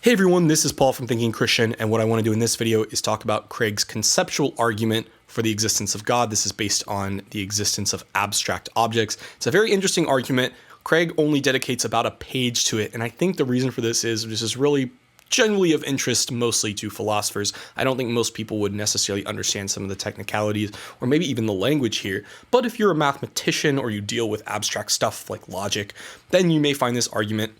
Hey everyone, this is Paul from Thinking Christian, and what I want to do in this video is talk about Craig's conceptual argument for the existence of God. This is based on the existence of abstract objects. It's a very interesting argument. Craig only dedicates about a page to it, and I think the reason for this is really generally of interest mostly to philosophers. I don't think most people would necessarily understand some of the technicalities or maybe even the language here, but if you're a mathematician or you deal with abstract stuff like logic, then you may find this argument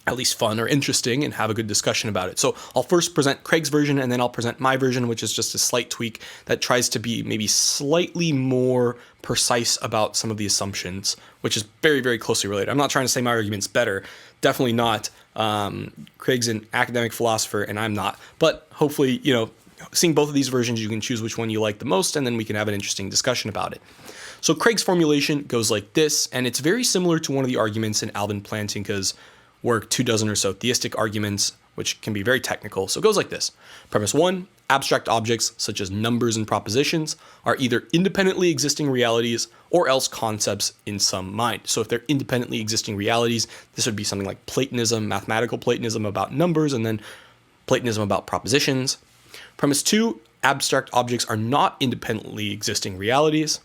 at least fun or interesting and have a good discussion about it. So I'll first present Craig's version and then I'll present my version, which is just a slight tweak that tries to be maybe slightly more precise about some of the assumptions, which is very, very closely related. I'm not trying to say my argument's better. Definitely not. Craig's an academic philosopher and I'm not. But hopefully, seeing both of these versions, you can choose which one you like the most and then we can have an interesting discussion about it. So Craig's formulation goes like this, and it's very similar to one of the arguments in Alvin Plantinga's work, 24 or so theistic arguments, which can be very technical. So it goes like this. Premise 1, abstract objects such as numbers and propositions are either independently existing realities or else concepts in some mind. So if they're independently existing realities, this would be something like Platonism, mathematical Platonism about numbers, and then Platonism about propositions. Premise 2, abstract objects are not independently existing realities.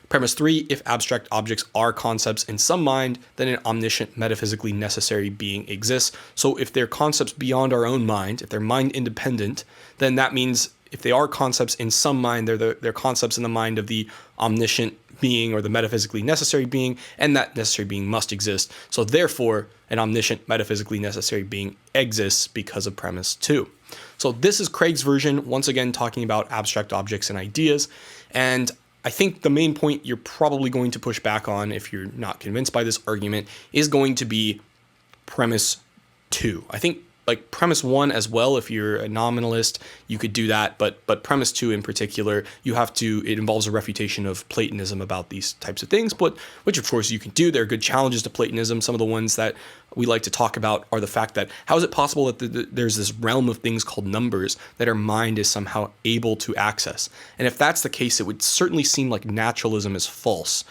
Premise 3, if abstract objects are concepts in some mind, then an omniscient, metaphysically necessary being exists. So if they're concepts beyond our own mind, if they're mind independent, then that means if they are concepts in some mind, they're concepts in the mind of the omniscient being or the metaphysically necessary being, and that necessary being must exist. So therefore, an omniscient, metaphysically necessary being exists because of premise 2. So this is Craig's version, once again talking about abstract objects and ideas, and I think the main point you're probably going to push back on if you're not convinced by this argument is going to be premise 2. I think like premise 1 as well, if you're a nominalist, you could do that, but premise 2 in particular, it involves a refutation of Platonism about these types of things, but which of course you can do. There are good challenges to Platonism. Some of the ones that we like to talk about are the fact that how is it possible that there's this realm of things called numbers that our mind is somehow able to access? And if that's the case, it would certainly seem like naturalism is false,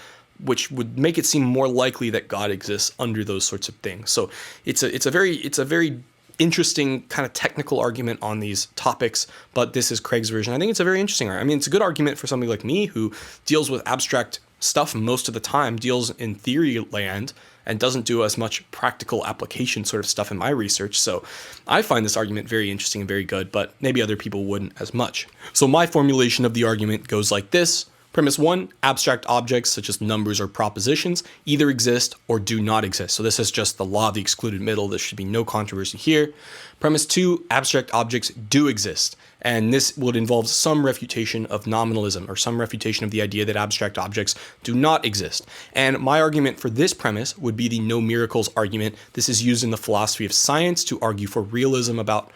which would make it seem more likely that God exists under those sorts of things. So it's a very interesting kind of technical argument on these topics, but this is Craig's version. I think it's a very interesting argument. I mean, it's a good argument for somebody like me who deals with abstract stuff most of the time, deals in theory land, and doesn't do as much practical application sort of stuff in my research. So I find this argument very interesting and very good, but maybe other people wouldn't as much. So my formulation of the argument goes like this. Premise 1, abstract objects such as numbers or propositions either exist or do not exist. So this is just the law of the excluded middle. There should be no controversy here. Premise 2, abstract objects do exist. And this would involve some refutation of nominalism or some refutation of the idea that abstract objects do not exist. And my argument for this premise would be the no miracles argument. This is used in the philosophy of science to argue for realism about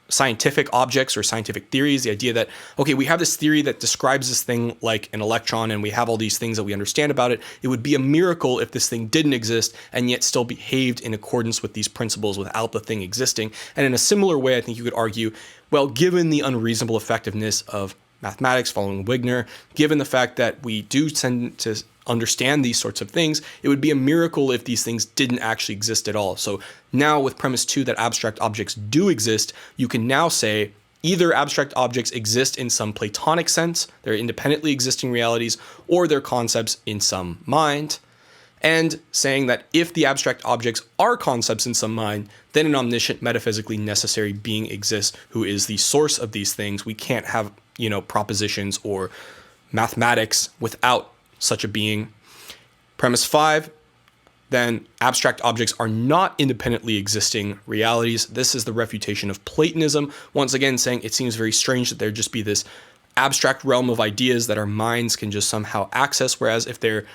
scientific objects or scientific theories, the idea that, okay, we have this theory that describes this thing like an electron and we have all these things that we understand about it. It would be a miracle if this thing didn't exist and yet still behaved in accordance with these principles without the thing existing. And in a similar way, I think you could argue, well, given the unreasonable effectiveness of mathematics following Wigner, given the fact that we do tend to understand these sorts of things, it would be a miracle if these things didn't actually exist at all. So now with premise 2 that abstract objects do exist, you can now say either abstract objects exist in some Platonic sense, they're independently existing realities, or they're concepts in some mind, and saying that if the abstract objects are concepts in some mind, then an omniscient, metaphysically necessary being exists who is the source of these things. We can't have, propositions or mathematics without such a being. Premise 5, then abstract objects are not independently existing realities. This is the refutation of Platonism, once again saying it seems very strange that there'd just be this abstract realm of ideas that our minds can just somehow access, whereas if they're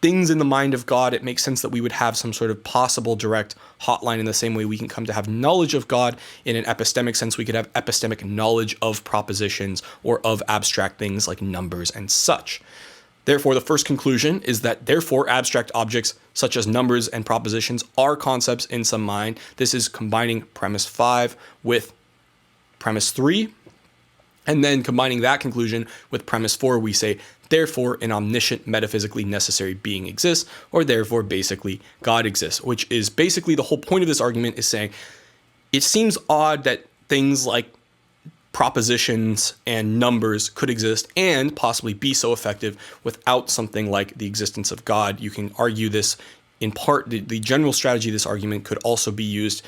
things in the mind of God, it makes sense that we would have some sort of possible direct hotline in the same way we can come to have knowledge of God in an epistemic sense. We could have epistemic knowledge of propositions or of abstract things like numbers and such. Therefore, the first conclusion is that therefore abstract objects such as numbers and propositions are concepts in some mind. This is combining premise 5 with premise 3. And then combining that conclusion with premise 4, we say, therefore, an omniscient, metaphysically necessary being exists, or therefore, basically, God exists, which is basically the whole point of this argument is saying, it seems odd that things like propositions and numbers could exist and possibly be so effective without something like the existence of God. You can argue this in part, the general strategy of this argument could also be used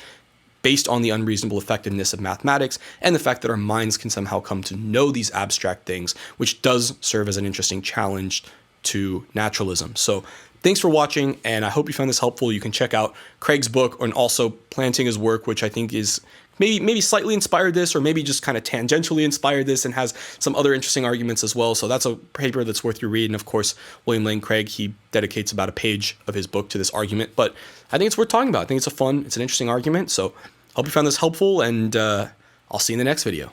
based on the unreasonable effectiveness of mathematics and the fact that our minds can somehow come to know these abstract things, which does serve as an interesting challenge to naturalism. So thanks for watching, and I hope you found this helpful. You can check out Craig's book and also Plantinga's work, which I think is maybe slightly inspired this, or maybe just kind of tangentially inspired this and has some other interesting arguments as well. So that's a paper that's worth your read. And of course, William Lane Craig, he dedicates about a page of his book to this argument, but I think it's worth talking about. I think it's an interesting argument. So I hope you found this helpful, and I'll see you in the next video.